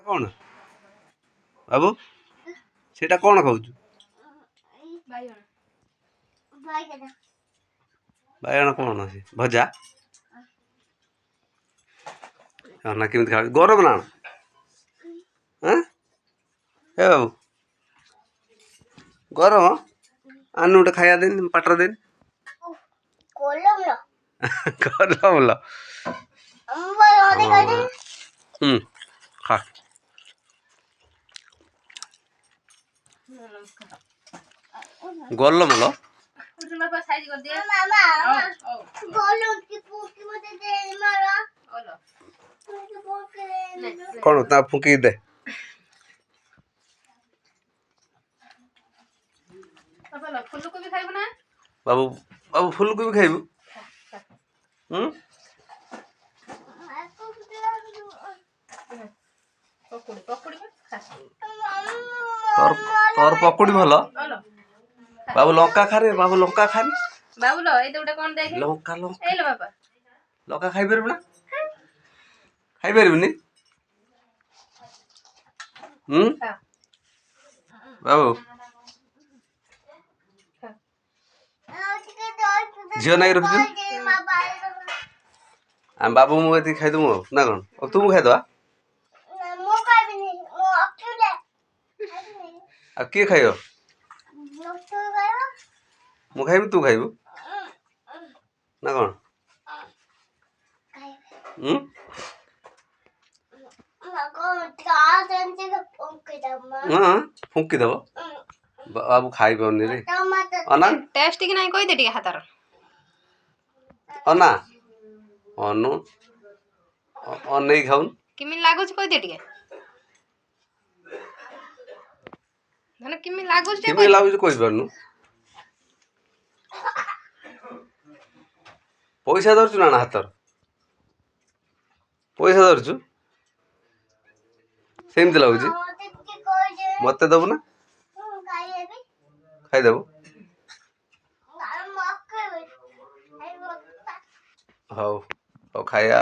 कौन बाबू सेटा कौन खाऊ बैगण कौन से भजा ना केमती खा गरम ना हाँ ए बाबू गरम आनु गोटे खाया देन पाटर देन गरम लो खा गलम लो कौन ता फुकी दे बाबू बाबू फुल को भी खाइबू तोर पकुड़ी भल बाबू लंका खा रे बाबू लंका खा बाबू लो ए गोटे कोन देख लंका लंका ए लो बाबा लंका खाइ परबू ना खाइ परबुनी बाबू झील नहीं रखी आम बाबू मुझे खाईदेमु ना कौन तुम खाईदवा आ किए खाइब मु खाइबी तू खाइबू ना कौन फुंकी दब बाबू खाई पानी रे अना टेस्ट कि नहीं कोई दे टिके हातर अना अनु अनै खाउन किमिन लागुच कोई दे टिके धन किमिन लागुच टे किमिन लागुच कोइ परनु पैसा धरछु ना हातर पैसा धरछु सेमती लागुची मते दबु ना खाइदेबु हौ हौ खाइया